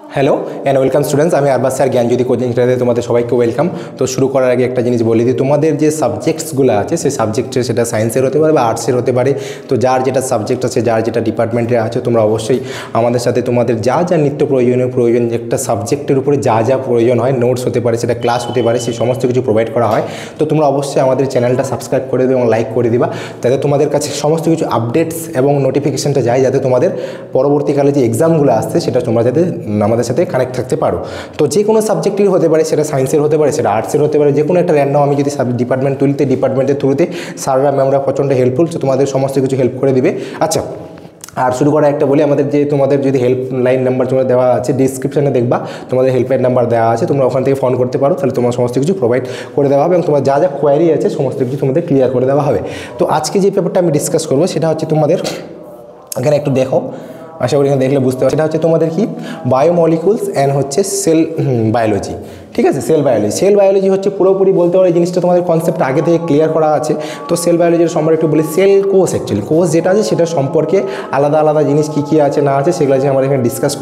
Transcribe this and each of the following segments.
Hello and welcome students, আমি Arbaaz sir জ্ঞানজ্যোতি coaching সেন্টারে তোমাদের সবাইকে ওয়েলকাম। তো শুরু করার আগে একটা জিনিস বলি দিই, তোমাদের যে সাবজেক্টসগুলো আছে সেই সাবজেক্টে সেটা সায়েন্সের হতে পারে বা আর্টসের হতে পারে। তো যার যেটা সাবজেক্ট আছে, যার যেটা ডিপার্টমেন্টে আছে, তোমরা অবশ্যই আমাদের সাথে তোমাদের যা যা নিত্য প্রয়োজন একটা সাবজেক্টের উপরে যা যা প্রয়োজন হয়, নোটস হতে পারে, সেটা ক্লাস হতে পারে, সেই সমস্ত কিছু প্রোভাইড করা হয়। তো তোমরা অবশ্যই আমাদের চ্যানেলটা সাবস্ক্রাইব করে দেবে এবং লাইক করে দিবা, যাতে তোমাদের কাছে সমস্ত কিছু আপডেটস এবং নোটিফিকেশানটা যায়, যাতে তোমাদের পরবর্তীকালে যে এক্সামগুলো আসছে সেটা তোমরা যাতে আমাদের সাথে কানেক্ট থাকতে পারো। তো যে কোনো সাবজেক্টের হতে পারে, সেটা সায়েন্সের হতে পারে, সেটা আর্টসের হতে পারে, যে কোনো একটা র্যান্ডম আমি যদি ডিপার্টমেন্ট তুলতে, ডিপার্টমেন্টের থ্রুতে স্যাররা ম্যামরা প্রচণ্ড হেল্পফুল, তো তোমাদের সমস্ত কিছু হেল্প করে দিবে। আচ্ছা, আর শুরু করা একটা বলি, আমাদের যে তোমাদের যদি হেল্পলাইন নাম্বার তোমরা দেওয়া আছে ডিসক্রিপশানে দেখবা, তোমাদের হেল্পলাইন নাম্বার দেওয়া আছে, তোমরা ওখান থেকে ফোন করতে পারো, তাহলে তোমার সমস্ত কিছু প্রোভাইড করে দেওয়া হবে এবং তোমার যা যা কোয়ারি আছে সমস্ত কিছু তোমাদের ক্লিয়ার করে দেওয়া হবে। তো আজকে যে পেপারটা আমি ডিসকাস করবো সেটা হচ্ছে তোমাদের, এখানে একটু দেখো, আশা করি এখানে দেখলে বুঝতে পারছি, সেটা হচ্ছে তোমাদের কি বায়োমলিকুলস অ্যান্ড হচ্ছে সেল বায়োলজি। ঠিক আছে, সেল বায়োলজি। সেল বায়োলজি হচ্ছে পুরোপুরি বলতে পারো এই জিনিসটা তোমাদের কনসেপ্ট আগে থেকে ক্লিয়ার করা আছে। তো সেল বায়োলজির সম্পর্কে একটু বলি, সেল কোষ, অ্যাকচুয়ালি কোষ যেটা আছে সেটা সম্পর্কে আলাদা আলাদা জিনিস কী কী আছে না আছে সেগুলো যে আমরা এখানে ডিসকাস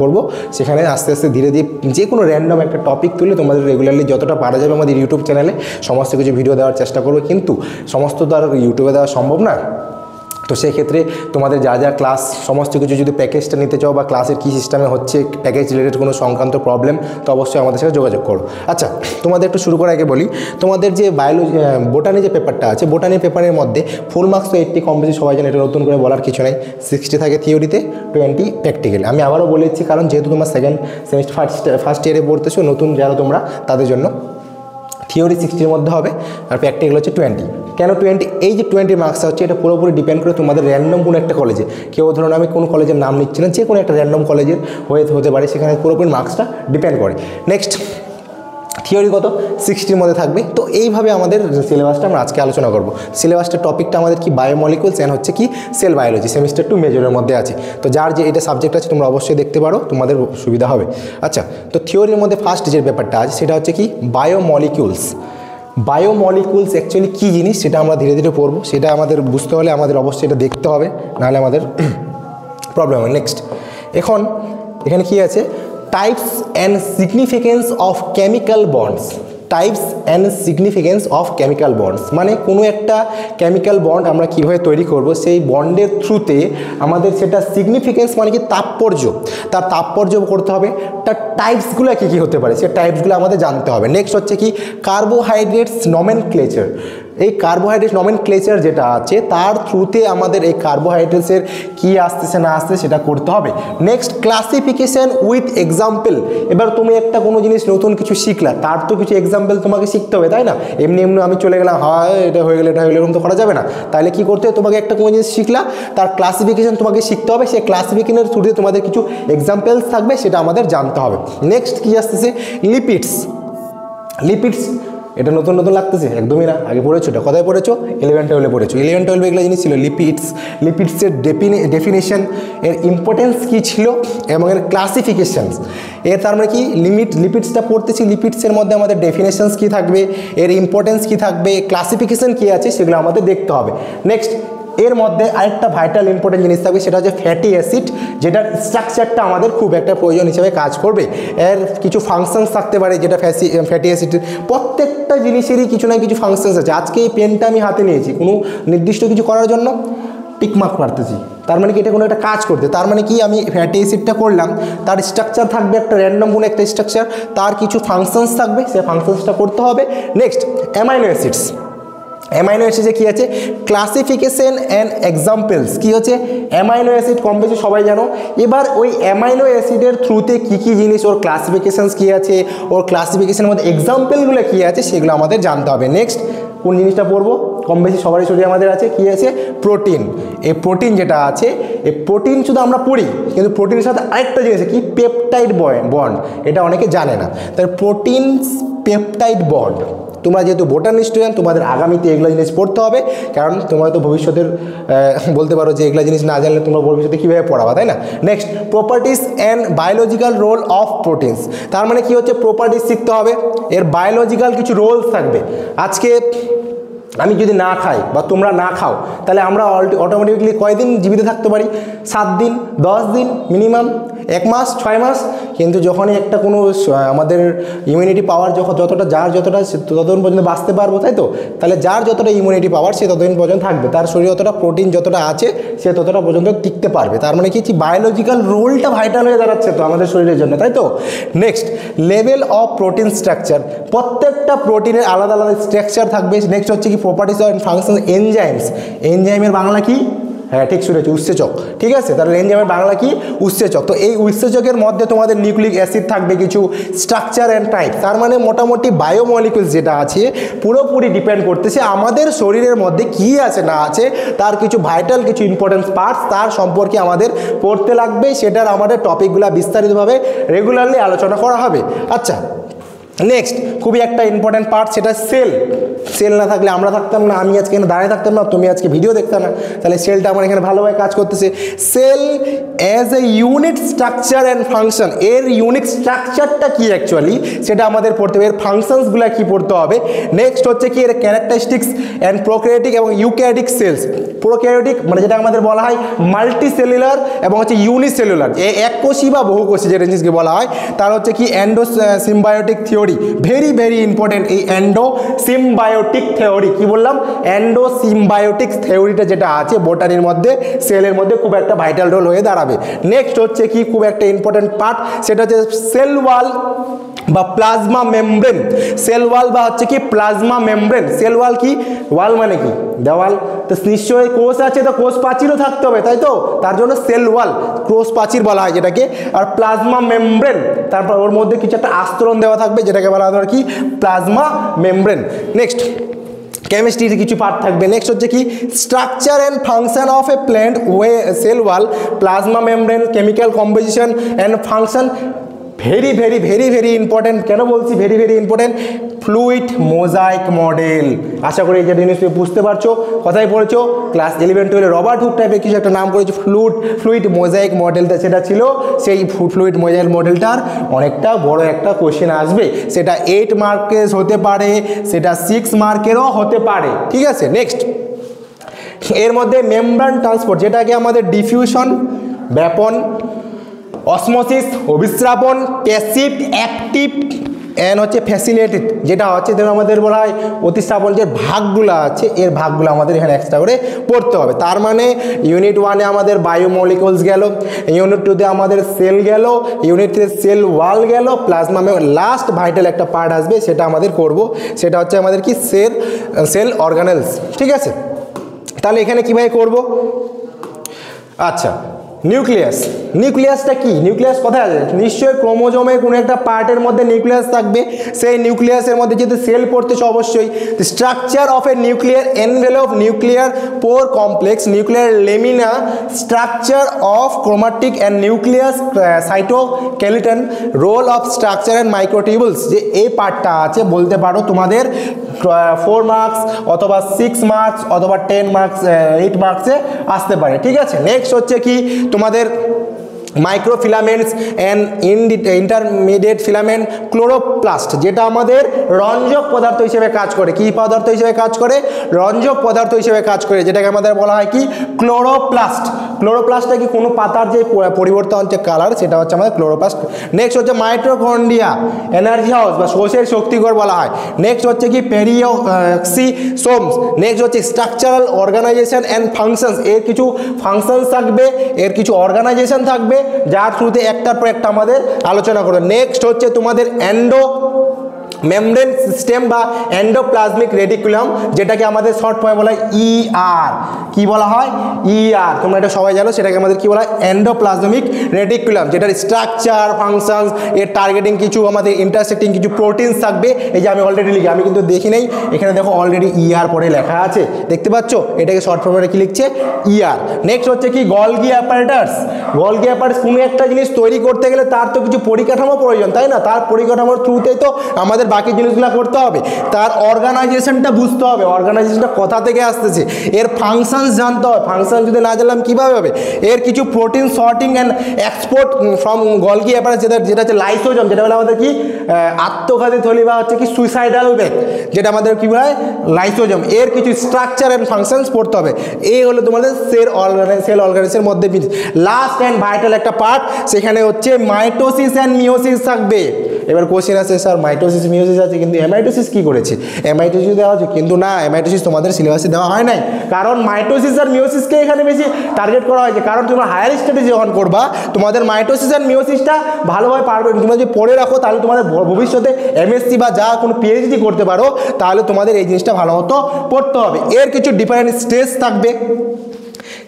করবো। সেখানে আস্তে আস্তে ধীরে ধীরে যে কোনো র্যান্ডম একটা টপিক তুলে তোমাদের রেগুলারলি যতটা পারা যাবে আমাদের ইউটিউব চ্যানেলে সমস্ত কিছু ভিডিও দেওয়ার চেষ্টা করবো, কিন্তু সমস্ত তো আর ইউটিউবে দেওয়া সম্ভব না। তো সেক্ষেত্রে তোমাদের যা যা ক্লাস সমস্ত কিছু যদি প্যাকেজটা নিতে চাও বা ক্লাসের কী সিস্টেমে হচ্ছে, প্যাকেজ রিলেটেড কোনো সংক্রান্ত প্রবলেম, তো অবশ্যই আমাদের সাথে যোগাযোগ করো। আচ্ছা, তোমাদের একটু শুরু করার আগে বলি, তোমাদের যে বায়োলজি বোটানি যে পেপারটা আছে, বোটানি পেপারের মধ্যে ফুল মার্কস তো 80 কম বেশি সবাই জানে, এটা নতুন করে বলার কিছু নাই। 60 থাকে থিওরিতে, 20 প্র্যাকটিক্যালি। আমি আবারও বলেছি, কারণ যেহেতু তোমরা সেকেন্ড সেমিস্টার ফার্স্ট ইয়ারে পড়তেছো, নতুন যারা তোমরা, তাদের জন্য থিওরি 60-র মধ্যে হবে আর প্র্যাকটিক্যাল হচ্ছে 20। কেন 20? এই যে 20 মার্কস হচ্ছে, এটা পুরোপুরি ডিপেন্ড করে তোমাদের র্যান্ডম কোনো একটা কলেজে, কেউ ধরুন আমি কোনো কলেজের নাম নিচ্ছি না, যে কোনো একটা র্যান্ডম কলেজের হতে পারে, সেখানে পুরোপুরি মার্কসটা ডিপেন্ড করে। নেক্সট, থিওরি কত 60-র মধ্যে থাকবে। তো এইভাবে আমাদের সিলেবাসটা আমরা আজকে আলোচনা করব। সিলেবাসটা টপিকটা আমাদের কি বায়োমলিকুলস অ্যান্ড হচ্ছে কি সেল বায়োলজি, সেমিস্টার 2 মেজরের মধ্যে আছে। তো যার যে এটা সাবজেক্ট আছে তোমরা অবশ্যই দেখতে পারো, তোমাদের সুবিধা হবে। আচ্ছা, তো থিওরির মধ্যে ফার্স্ট যে ব্যাপারটা আছে সেটা হচ্ছে কি বায়োমলিকুলস। বায়োমলিকুলস অ্যাকচুয়ালি কী জিনিস সেটা আমরা ধীরে ধীরে পড়বো, সেটা আমাদের বুঝতে হলে আমাদের অবশ্যই এটা দেখতে হবে, নাহলে আমাদের প্রবলেম হয়। নেক্সট, এখন এখানে কি আছে, types and significance of chemical bonds. Types and significance of chemical bonds মানে কোনো একটা কেমিক্যাল বন্ড আমরা কীভাবে তৈরি করব, সেই বন্ডের থ্রুতে আমাদের সেটা সিগনিফিকেন্স মানে কি তাৎপর্য, তার তাৎপর্য করতে হবে, তার টাইপসগুলো কী কী হতে পারে সে টাইপসগুলো আমাদের জানতে হবে। নেক্সট হচ্ছে কি কার্বোহাইড্রেটস নমেনক্লেচার। এই কার্বোহাইড্রেট নমেনক্লেচার যেটা আছে তার থ্রুতে আমাদের এই কার্বোহাইড্রেটসের কী আসতেছে না আসতেছে সেটা করতে হবে। Next, classification with example. এবার তুমি একটা কোনো জিনিস নতুন কিছু শিখলা, তার তো কিছু এক্সাম্পল তোমাকে শিখতে হবে, তাই না? এমনি এমনি আমি চলে গেলাম, হয় এটা হয়ে গেলে এটা হয়ে গেলে, এরকম তো করা যাবে না। তাহলে কী করতে হবে, তোমাকে একটা কোনো জিনিস শিখলা, তার ক্লাসিফিকেশান তোমাকে শিখতে হবে, সেই ক্লাসিফিকেশনের থ্রুতে তোমাদের কিছু এক্সাম্পলস থাকবে, সেটা আমাদের জানতে হবে। নেক্সট কী আসতেছে, লিপিডস। লিপিডস এটা নতুন নতুন লাগতেছে, একদমই না, আগে পড়েছো, এটা কোথায় পড়েছো? 11-12 পড়েছো। 11-12 এগুলো জিনিস ছিল, লিপিডস, লিপিডসের ডেফিনেশন, এর ইম্পর্টেন্স কী ছিল এবং এর ক্লাসিফিকেশানস। এর তার মানে কি লিপিডসটা পড়তেছি, লিপিডসের মধ্যে আমাদের ডেফিনেশনস কী থাকবে, এর ইম্পর্টেন্স কী থাকবে, ক্লাসিফিকেশান কী আছে, সেগুলো আমাদের দেখতে হবে। নেক্সট, এর মধ্যে আরেকটা ভাইটাল ইম্পর্টেন্ট জিনিস থাকবে, সেটা হচ্ছে ফ্যাটি অ্যাসিড, যেটার স্ট্রাকচারটা আমাদের খুব একটা প্রয়োজন হিসেবে কাজ করবে। এর কিছু ফাংশনস থাকতে পারে, যেটা ফ্যাটি অ্যাসিডের প্রত্যেকটা জিনিসেরই কিছু না কিছু ফাংশনস আছে। আজকে এই পেনটা আমি হাতে নিয়েছি কোনো নির্দিষ্ট কিছু করার জন্য, টিকমার্ক মারতেছি, তার মানে কি এটা কোনো একটা কাজ করতে, তার মানে কি আমি ফ্যাটি অ্যাসিডটা করলাম, তার স্ট্রাকচার থাকবে একটা র্যান্ডম কোনো একটা স্ট্রাকচার, তার কিছু ফাংশনস থাকবে, সেই ফাংশনসটা করতে হবে। Next, amino acids. অ্যামাইনো অ্যাসিডে কী আছে, ক্লাসিফিকেশন অ্যান্ড এক্সাম্পলস। কী হচ্ছে, অ্যামাইনো অ্যাসিড কম বেশি সবাই জানো। এবার ওই অ্যামাইনো অ্যাসিডের থ্রুতে কী কী জিনিস, ওর ক্লাসিফিকেশানস কী আছে, ওর ক্লাসিফিকেশনের মধ্যে এক্সাম্পলগুলো কী আছে, সেগুলো আমাদের জানতে হবে। নেক্সট, কোন জিনিসটা পড়বো, কম বেশি সবারই শরীরে আমাদের আছে, কী আছে, প্রোটিন। এই প্রোটিন যেটা আছে, এই প্রোটিন শুধু আমরা পড়ি, কিন্তু প্রোটিনের সাথে আরেকটা জিনিস কি, পেপটাইড বন্ড। এটা অনেকে জানে না। তাই প্রোটিন পেপটাইড বন্ড, তোমরা যেহেতু বোটানি স্টুডেন্ট, তোমাদের আগামীতে এগুলো জিনিস পড়তে হবে, কারণ তোমরা তো ভবিষ্যতের বলতে পারো যে এগুলো জিনিস না জানলে তোমরা ভবিষ্যতে কীভাবে পড়াবা, তাই না? Next, properties and biological role of proteins. তার মানে কী হচ্ছে, প্রপার্টিস শিখতে হবে, এর বায়োলজিক্যাল কিছু রোলস থাকবে। আজকে আমি যদি না খাই বা তোমরা না খাও তাহলে আমরা অটোমেটিকলি কয়দিন জীবিত থাকতে পারি? 7 দিন, 10 দিন, মিনিমাম 1 মাস, 6 মাস। কিন্তু যখনই একটা কোনো আমাদের ইমিউনিটি পাওয়ার যতটা যার যতটা ততদিন পর্যন্ত বাঁচতে পারবো, তাই তো? তাহলে যার যতটা ইমিউনিটি পাওয়ার সে ততদিন পর্যন্ত থাকবে, তার শরীরে যতটা প্রোটিন যতটা আছে সে ততটা পর্যন্ত টিকতে পারবে। তার মানে কি বায়োলজিক্যাল রোলটা ভাইটাল হয়ে দাঁড়াচ্ছে তো আমাদের শরীরের জন্য, তাই তো? Next, level of protein structure, প্রত্যেকটা প্রোটিনের আলাদা আলাদা স্ট্রাকচার থাকবে। নেক্সট হচ্ছে কি প্রপার্টিস অ্যান্ড ফাংশন এনজাইমস, এনজাইমের বাংলা কি? হ্যাঁ ঠিক শুনেছি, উৎসেচক। ঠিক আছে, তাহলে এনজাইমের বাংলা কি? উৎসেচক। তো এই উৎসেচকের মধ্যে তোমাদের নিউক্লিক অ্যাসিড থাকবে, কিছু স্ট্রাকচার অ্যান্ড টাইপ। তার মানে মোটামুটি বায়োমলিকুলস যেটা আছে পুরোপুরি ডিপেন্ড করতেছে আমাদের শরীরের মধ্যে কি আছে না আছে, তার কিছু ভাইটাল কিছু ইম্পর্টেন্ট পার্টস তার সম্পর্কে আমাদের পড়তে লাগবে। সেটার আমাদের টপিকগুলো বিস্তারিতভাবে রেগুলারলি আলোচনা করা হবে। আচ্ছা, নেক্সট খুবই একটা ইম্পর্টেন্ট পার্ট, সেটা সেল। সেল না থাকলে আমরা থাকতাম না, আমি আজকে এখানে দাঁড়িয়ে থাকতাম না, তুমি আজকে ভিডিও দেখতাম না। তাহলে সেলটা আমার এখানে ভালোভাবে কাজ করতেছে। Cell as a unit structure and function, এর ইউনিক স্ট্রাকচারটা কি অ্যাকচুয়ালি সেটা আমাদের পড়তে হবে, এর ফাংশনসগুলো কি পড়তে হবে। নেক্সট হচ্ছে কি এর ক্যারেক্টারিস্টিক্স অ্যান্ড প্রোক্যারিওটিক এবং ইউক্যারিওটিক সেলস। প্রোক্যারিওটিক মানে যেটা আমাদের বলা হয় মাল্টি সেলুলার এবং হচ্ছে ইউনিসেলুলার, এককোষী বা বহুকোষী যেটা জিনিসকে বলা হয়। তার হচ্ছে কি endo symbiotic theory, very very important এই এন্ডো সিম্বায়োটিক থিওরি। কি বললাম? এন্ডো সিম্বায়োটিক থিওরিটা যেটা আছে বোটানির মধ্যে, সেলের মধ্যে খুব একটা ভাইটাল রোল হয়ে দাঁড়াবে। নেক্সট হচ্ছে কি খুব একটা ইম্পর্টেন্ট পার্ট, সেটা হচ্ছে সেল ওয়াল বা প্লাজমা মেমব্রেন। সেল ওয়াল বা হচ্ছে কি প্লাজমা মেমব্রেন। সেল ওয়াল কি? ওয়াল মানে কি? দেওয়াল। তো নিশ্চয়ই কোষ আছে, তো কোষ প্রাচীরও থাকতে হবে, তাই তো? তার জন্য সেল ওয়াল, কোষ প্রাচীর বলা হয় যেটাকে। আর প্লাজমা মেমব্রেন, তারপর ওর মধ্যে কিছু একটা আস্তরণ দেওয়া থাকবে যেটাকে বলা হয় কি প্লাজমা মেমব্রেন। নেক্সট কেমিস্ট্রির কিছু পার্ট থাকবে। নেক্সট হচ্ছে কি structure and function of a plant cell wall, plasma membrane, chemical composition and function. Very very very very important. কেন বলছি very very important? Fluid mosaic model. আশা করি এই যে জিনিস বুঝতে পারছো, কথাই পড়েছো ক্লাস 11-12 রবার্ট হুক টাইপের কিছু একটা নাম করেছে ফ্লুইড মোজাইক মডেলটা, সেটা ছিল সেই ফ্লুইড মোজাইক মডেলটার অনেকটা বড় একটা কোশ্চেন আসবে। সেটা 8 মার্কের হতে পারে, সেটা 6 মার্কেরও হতে পারে। ঠিক আছে, নেক্সট এর মধ্যে মেমব্রেন ট্রান্সপোর্ট, যেটাকে আমাদের ডিফিউশন, ব্যাপন, অসমোসিস, অভিস্রাবণ, প্যাসিভ, অ্যাক্টিভ অ্যান্ড হচ্ছে ফ্যাসিলিটেড, যেটা হচ্ছে ধরুন আমাদের বলা হয় অতিস্থাপন যে ভাগগুলো আছে, এর ভাগগুলো আমাদের এখানে এক্সট্রা করে পড়তে হবে। তার মানে ইউনিট 1-এ আমাদের বায়োমলিকুলস গেল, ইউনিট 2-তে আমাদের সেল গেল, ইউনিট 3-তে সেল ওয়াল গেল, প্লাজমা লাস্ট ভাইটাল একটা পার্ট আসবে সেটা আমাদের করব, সেটা হচ্ছে আমাদের কি সেল অর্গানেলস। ঠিক আছে, তাহলে এখানে কীভাবে করব? আচ্ছা, নিউক্লিয়াস। নিউক্লিয়াসটা কি? নিউক্লিয়াস কোথায় আছে? নিশ্চয়ই ক্রোমোজোমের কোনো একটা পার্টের মধ্যে নিউক্লিয়াস থাকবে। সেই নিউক্লিয়াসের মধ্যে যেহেতু সেল পড়তেছে অবশ্যই, structure of a nuclear envelope, nuclear pore complex, nuclear lamina, structure of chromatic and nucleus cytoskeleton, role of structure and microtubules. যে এই পার্টটা আছে বলতে পারো তোমাদের 4 মার্কস অথবা 6 মার্কস অথবা 10 মার্কস 8 মার্কসে আসতে পারে। ঠিক আছে, নেক্সট হচ্ছে কি তোমাদের microfilaments and intermediate filament, chloroplast, যেটা আমাদের রঞ্জক পদার্থ হিসেবে কাজ করে। কি পদার্থ হিসেবে কাজ করে? রঞ্জক পদার্থ হিসেবে কাজ করে, যেটাকে আমাদের বলা হয় কি ক্লোরোপ্লাস্ট। ক্লোরোপ্লাস্টটা কি কোনো পাতার যে পরিবর্তন হচ্ছে কালার, সেটা হচ্ছে আমাদের ক্লোরোপ্লাস্ট। নেক্সট হচ্ছে মাইটোকন্ড্রিয়া, এনার্জি হাউস বা কোষের শক্তিঘর বলা হয়। নেক্সট হচ্ছে কি পেরিওক্সিসোমস। নেক্সট হচ্ছে স্ট্রাকচারাল অর্গানাইজেশন অ্যান্ড ফাংশনস, এর কিছু ফাংশনস থাকবে, এর কিছু অর্গানাইজেশন থাকবে, যার থ্রুতে একটার পর একটা আমাদের আলোচনা করবে। নেক্সট হচ্ছে তোমাদের এন্ডো মেমব্রেন সিস্টেম বা এন্ডোপ্লাজমিক রেটিকুলাম, যেটাকে আমাদের শর্ট ফর্মে বলা হয় ER। কি বলা হয়? ER। তোমরা এটা সবাই জানো, সেটাকে আমাদের কি বলা হয়? এন্ডোপ্লাজমিক রেটিকুলাম, যেটার স্ট্রাকচার, ফাংশনস, এর টার্গেটিং কিছু আমাদের ইন্টারসেক্টিং কিছু প্রোটিনস থাকবে। এই যে আমি অলরেডি লিখি, আমি কিন্তু দেখি নেই, এখানে দেখো অলরেডি ER পরে লেখা আছে, দেখতে পাচ্ছ? এটাকে শর্ট ফর্মে কি লিখছে? ER। নেক্সট হচ্ছে কি গলগি অ্যাপারেটাস। গলগি অ্যাপারেটাস কোনো একটা জিনিস তৈরি করতে গেলে তার তো কিছু পরিকাঠামো প্রয়োজন, তাই না? তার পরিকাঠামোর থ্রুতেই তো আমাদের বাকি জিনিসগুলো করতে হবে, তার অর্গানাইজেশনটা বুঝতে হবে, অর্গানাইজেশনটা কোথা থেকে আসতেছে, এর ফাংশনস জানতে হবে, ফাংশন যদি না জানলাম কীভাবে হবে, এর কিছু protein sorting and export from Golgi অ্যাপারেন্স যেটা হচ্ছে লাইসোজোম, যেটা বলে আমাদের কি আত্মঘাতী থলি বা হচ্ছে কি সুইসাইডাল ব্যাগ, যেটা আমাদের কী বলা হয় লাইসোজোম, এর কিছু স্ট্রাকচার অ্যান্ড ফাংশনস পড়তে হবে। এই হলো তোমাদের সেল অর্গানিজের মধ্যে লাস্ট অ্যান্ড ভাইটাল একটা পার্ট, সেখানে হচ্ছে মাইটোসিস অ্যান্ড মিওসিস থাকবে। এবার কোশ্চেন আছে স্যার মাইটোসিস মিওসিস আছে কিন্তু এমাইটোসিস কী করেছে, এমাইটোসিস দেওয়া আছে কিন্তু না, এমাইটোসিস তোমাদের সিলেবাসে দেওয়া হয় নাই, কারণ মাইটোসিস আর মিওসিসকে এখানে বেশি টার্গেট করা হয়েছে, কারণ তোমরা হায়ার স্টাডিজ যখন করবা তোমাদের মাইটোসিস আর মিওসিসটা ভালোভাবে পারবে, তোমরা যদি পড়ে রাখো তাহলে তোমাদের ভবিষ্যতে এমএসসি বা যা কোনো পিএইচডি করতে পারো, তাহলে তোমাদের এই জিনিসটা ভালো মতো পড়তে হবে। এর কিছু ডিফারেন্ট স্টেজ থাকবে,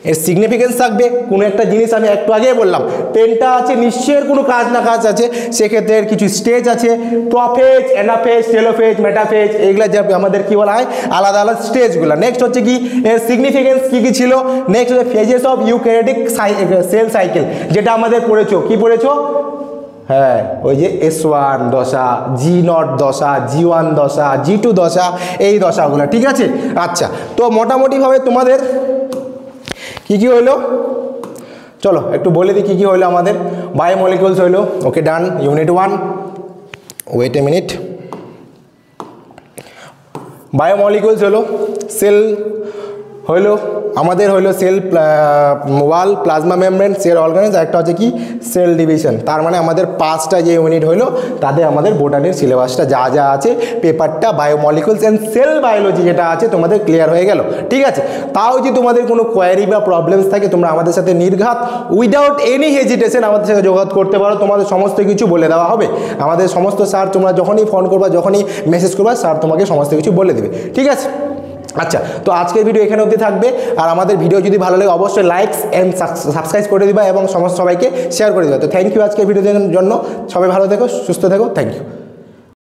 এর সিগনিফিকেন্স থাকবে, কোনো একটা জিনিস আমি একটু আগেই বললাম পেনটা আছে নিশ্চয়ের কোনো কাজ না কাজ আছে, সেক্ষেত্রে এর কিছু স্টেজ আছে, প্রোফেজ, অ্যানাফেজ, টেলোফেজ, মেটাফেজ, এইগুলা যে আমাদের কী বলা হয় আলাদা আলাদা স্টেজগুলো। নেক্সট হচ্ছে কি এর সিগনিফিকেন্স কী কী ছিল, নেক্সট হচ্ছে phases of eukaryotic cell cycle, যেটা আমাদের পড়েছো, কি পড়েছো, হ্যাঁ ওই যে S1 দশা, G0 দশা, G1 দশা, G2 দশা, এই দশাগুলো, ঠিক আছে। আচ্ছা, তো মোটামুটিভাবে তোমাদের কী কী হইলো চলো একটু বলে দিই কী কী হইলো আমাদের। বায়োমলিকুলস হইলো, okay done, unit 1, wait a minute. Biomolecules হলো, সেল হইলো আমাদের, হইলো cell wall, plasma membrane, cell organelles, একটা হচ্ছে কি সেল ডিভিশন। তার মানে আমাদের 5টা যে ইউনিট হইলো তাতে আমাদের বোটানির সিলেবাসটা যা যা আছে পেপারটা বায়োমলিকুলস অ্যান্ড সেল বায়োলজি যেটা আছে তোমাদের ক্লিয়ার হয়ে গেল, ঠিক আছে। তাও যদি তোমাদের কোনো কোয়ারি বা প্রবলেমস থাকে তোমরা আমাদের সাথে নির্ঘাত উইদাউট এনি হেজিটেশন আমাদের সাথে যোগাযোগ করতে পারো, তোমাদের সমস্ত কিছু বলে দেওয়া হবে। আমাদের সমস্ত স্যার তোমরা যখনই ফোন করবা, যখনই মেসেজ করবা, স্যার তোমাকে সমস্ত কিছু বলে দেবে, ঠিক আছে। আচ্ছা, তো আজকের ভিডিও এখানে অবধি থাকবে, আর আমাদের ভিডিও যদি ভালো লাগে অবশ্যই লাইকস অ্যান্ড সাবস্ক্রাইব করে দিবা এবং সমস্ত সবাইকে শেয়ার করে দিবা। তো থ্যাংক ইউ আজকের ভিডিওর জন্য, সবাই ভালো থেকো, সুস্থ থেকো, থ্যাংক ইউ।